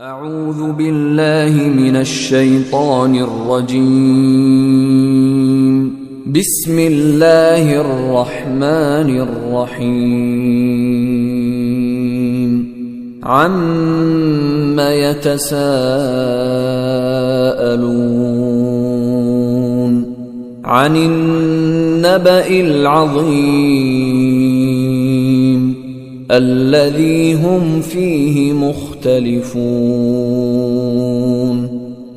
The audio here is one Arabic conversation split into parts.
أعوذ بالله من الشيطان الرجيم. بسم الله الرحمن الرحيم. عَمَّ يتساءلون عن النبأ العظيم الذي هم فيه مختلفون.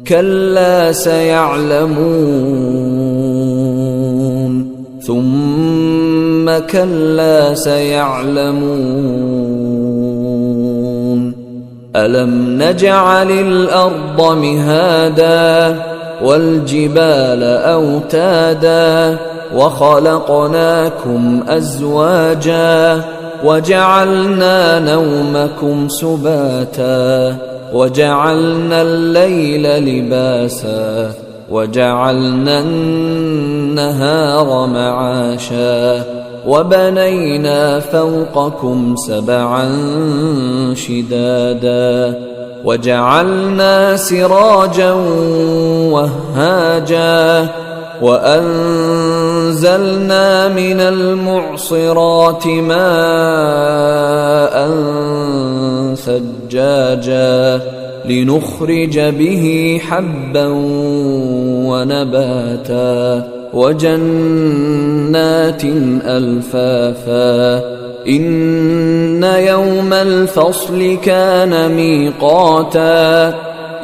كلا سيعلمون ثم كلا سيعلمون. ألم نجعل الأرض مهادا والجبال أوتادا وخلقناكم أزواجا وجعلنا نومكم سباتا وجعلنا الليل لباسا وجعلنا النهار معاشا وبنينا فوقكم سبعا شدادا وجعلنا سراجا وهاجا وأنزلنا من المعصرات ماء ثجاجا لنخرج به حبا ونباتا وجنات ألفافا. إن يوم الفصل كان ميقاتا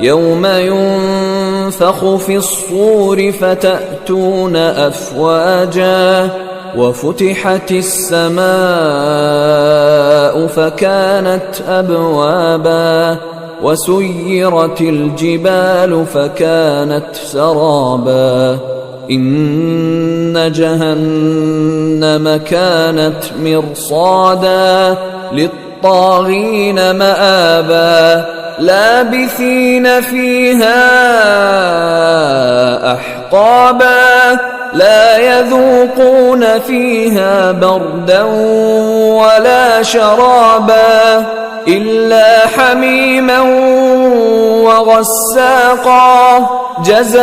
يوم ينفخ في الصور فتأتون أفواجا وفتحت السماء فكانت أبوابا وسيرت الجبال فكانت سرابا. إن جهنم كانت مرصادا للطاغين مآبا لابثين فيها أحقابا لا يذوقون فيها بردا ولا شرابا إلا حميما وغساقا جزاء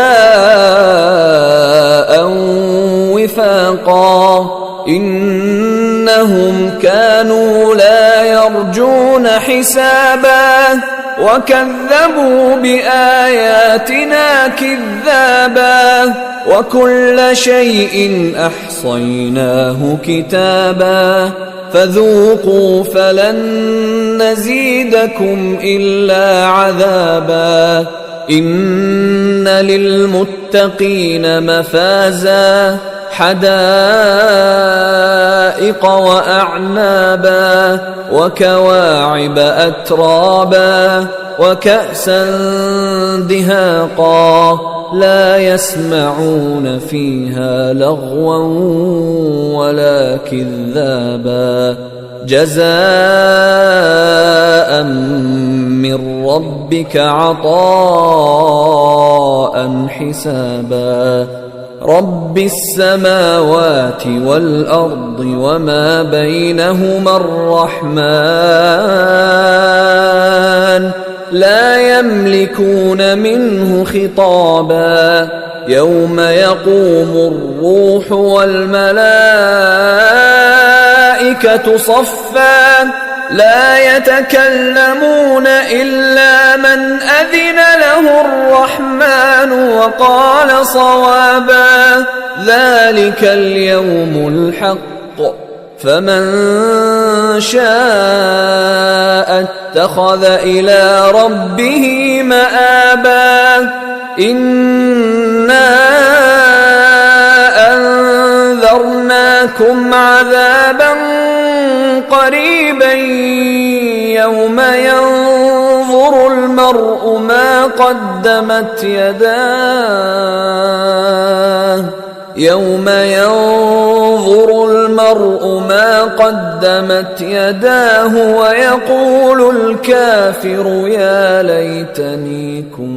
وفاقا. إنهم كانوا لا يرجون حسابا وكذبوا بآياتنا كذابا وكل شيء أحصيناه كتابا فذوقوا فلن نزيدكم إلا عذابا. إن للمتقين مفازا حدائق وأعنابا وكواعب أترابا وكأسا دهاقا لا يسمعون فيها لغوا ولا كذابا جزاء من ربك عطاء حسابا. رب السماوات والأرض وما بينهما الرحمن لا يملكون منه خطابا. يوم يقوم الروح والملائكة صفا لا يتكلمون إلا من أذن له الرحمن وقال صوابا. ذلك اليوم الحق فمن شاء اتخذ إلى ربه مآبا. إنا أنذرناكم عذابا قريبا يوم ينظر المرء ما قدمت يداه يوم ينظر المرء ما قدمت يداه ويقول الكافر يا ليتني كنت